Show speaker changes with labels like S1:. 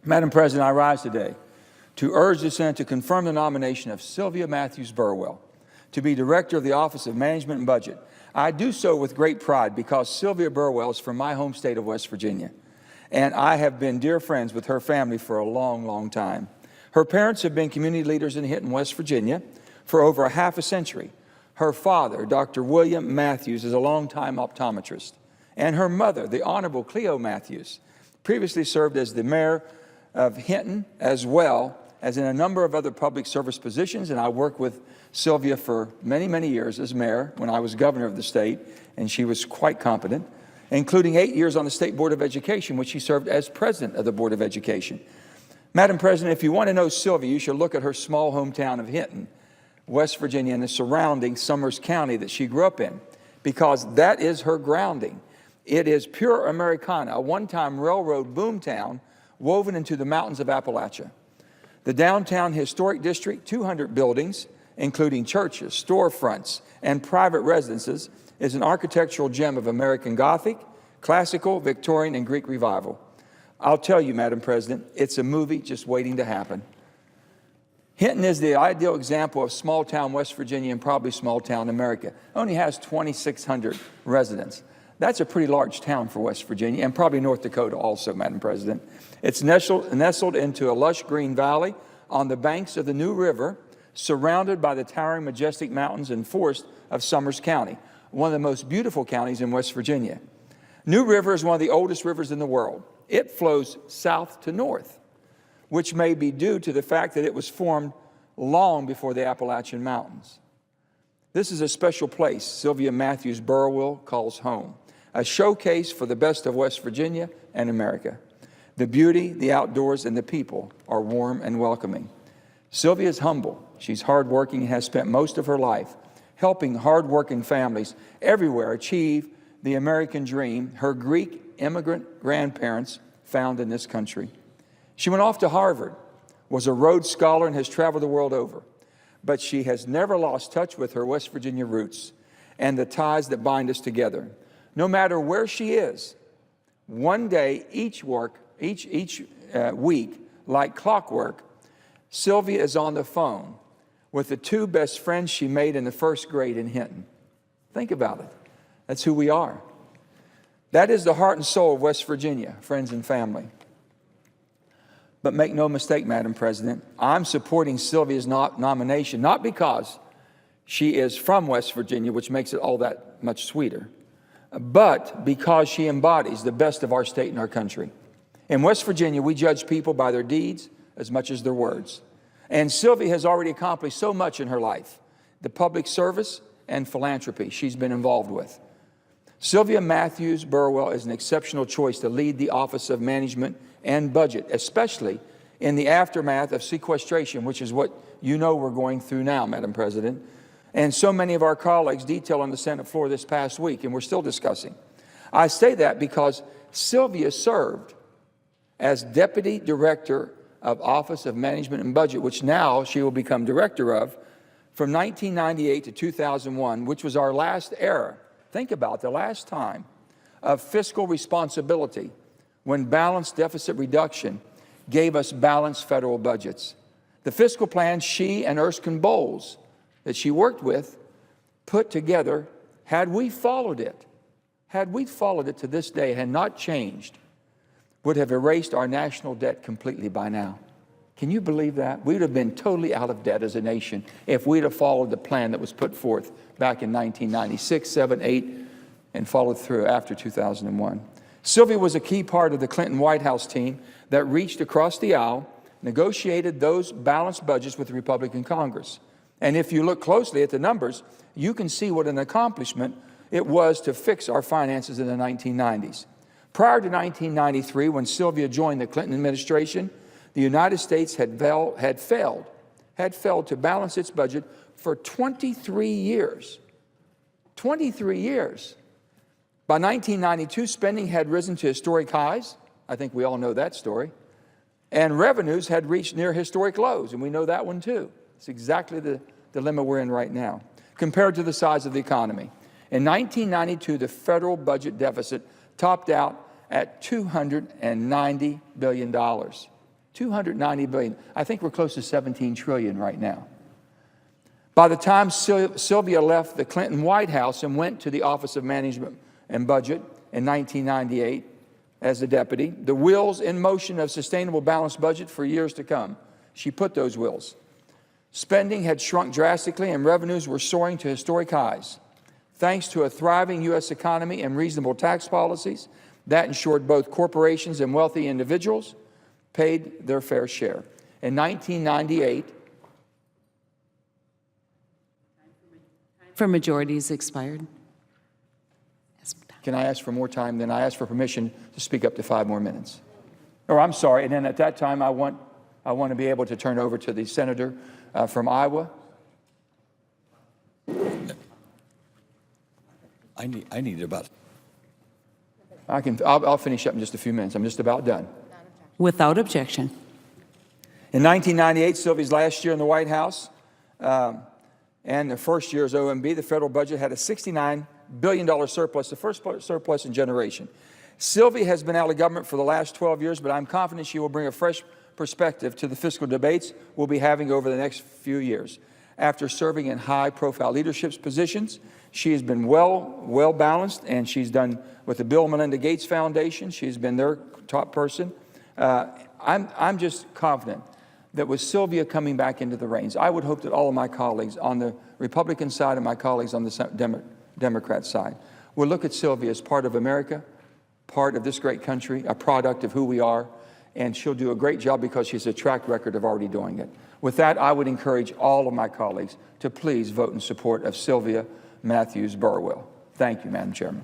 S1: Madam President, I rise today to urge the Senate to confirm the nomination of Sylvia Mathews Burwell to be Director of the Office of Management and Budget. I do so with great pride because Sylvia Burwell is from my home state of West Virginia, and I have been dear friends with her family for a long, long time. Her parents have been community leaders in Hinton, West Virginia for over half a century. Her father, Dr. William Mathews, is a longtime optometrist, and her mother, the Honorable Cleo Mathews, previously served as the mayor of Hinton as well as in a number of other public service positions, and I worked with Sylvia for many, many years as mayor when I was governor of the state, and she was quite competent, including 8 years on the State Board of Education, which she served as president of the Board of Education. Madam President, if you want to know Sylvia, you should look at her small hometown of Hinton, West Virginia, and the surrounding Summers County that she grew up in, because that is her grounding. It is pure Americana, a one-time railroad boomtown woven into the mountains of Appalachia. The downtown historic district, 200 buildings, including churches, storefronts, and private residences, is an architectural gem of American Gothic, Classical, Victorian, and Greek Revival. I'll tell you, Madam President, it's a movie just waiting to happen. Hinton is the ideal example of small-town West Virginia and probably small-town America. It only has 2,600 residents. That's a pretty large town for West Virginia, and probably North Dakota also, Madam President. It's nestled into a lush green valley on the banks of the New River, surrounded by the towering, majestic mountains and forest of Summers County, one of the most beautiful counties in West Virginia. New River is one of the oldest rivers in the world. It flows south to north, which may be due to the fact that it was formed long before the Appalachian Mountains. This is a special place Sylvia Mathews Burwell calls home, a showcase for the best of West Virginia and America. The beauty, the outdoors, and the people are warm and welcoming. Sylvia is humble. She's hardworking and has spent most of her life helping hardworking families everywhere achieve the American dream her Greek immigrant grandparents found in this country. She went off to Harvard, was a Rhodes Scholar, and has traveled the world over. But she has never lost touch with her West Virginia roots and the ties that bind us together. No matter where she is, one day each week, like clockwork, Sylvia is on the phone with the two best friends she made in the first grade in Hinton. Think about it. That's who we are. That is the heart and soul of West Virginia, friends and family. But make no mistake, Madam President, I'm supporting Sylvia's nomination, not because she is from West Virginia, which makes it all that much sweeter, but because she embodies the best of our state and our country. In West Virginia, we judge people by their deeds as much as their words. And Sylvia has already accomplished so much in her life, the public service and philanthropy she's been involved with. Sylvia Mathews Burwell is an exceptional choice to lead the Office of Management and Budget, especially in the aftermath of sequestration, which is what you know we're going through now, Madam President, and so many of our colleagues detailed on the Senate floor this past week, and we're still discussing. I say that because Sylvia served as Deputy Director of Office of Management and Budget, which now she will become Director of, from 1998 to 2001, which was our last era. Think about the last time of fiscal responsibility when balanced deficit reduction gave us balanced federal budgets. The fiscal plan she and Erskine Bowles, that she worked with, put together, had we followed it to this day, had not changed, would have erased our national debt completely by now. Can you believe that? We would have been totally out of debt as a nation if we'd have followed the plan that was put forth back in 1996, 7, 8, and followed through after 2001. Sylvia was a key part of the Clinton White House team that reached across the aisle, negotiated those balanced budgets with the Republican Congress. And if you look closely at the numbers, you can see what an accomplishment it was to fix our finances in the 1990s. Prior to 1993, when Sylvia joined the Clinton administration, the United States had failed to balance its budget for 23 years. 23 years. By 1992, spending had risen to historic highs. I think we all know that story. And revenues had reached near historic lows, and we know that one too. It's exactly the dilemma we're in right now, compared to the size of the economy. In 1992, the federal budget deficit topped out at $290 billion. $290 billion. I think we're close to $17 trillion right now. By the time Sylvia left the Clinton White House and went to the Office of Management and Budget in 1998 as the deputy, the wheels in motion of sustainable balanced budget for years to come. She put those wheels. Spending had shrunk drastically and revenues were soaring to historic highs. Thanks to a thriving U.S. economy and reasonable tax policies, that ensured both corporations and wealthy individuals paid their fair share. In 1998,
S2: for majorities expired.
S1: Can I ask for more time? Then I ask for permission to speak up to 5 more minutes. Or I'm sorry, and then at that time I want to be able to turn over to the senator from Iowa.
S3: I need about.
S1: I'll finish up in just a few minutes. I'm just about done.
S2: Without objection.
S1: In 1998, Sylvia's last year in the White House, and the first year as OMB, the federal budget had a $69 billion surplus, the first surplus in generation. Sylvia has been out of government for the last 12 years, but I'm confident she will bring a fresh perspective to the fiscal debates we'll be having over the next few years. After serving in high-profile leadership positions, she has been well balanced, and she's done with the Bill and Melinda Gates Foundation. She's been their top person. I'm just confident that with Sylvia coming back into the reins, I would hope that all of my colleagues on the Republican side and my colleagues on the Democrat side will look at Sylvia as part of America, part of this great country, a product of who we are, and she'll do a great job because she has a track record of already doing it. With that, I would encourage all of my colleagues to please vote in support of Sylvia Mathews Burwell. Thank you, Madam Chairman.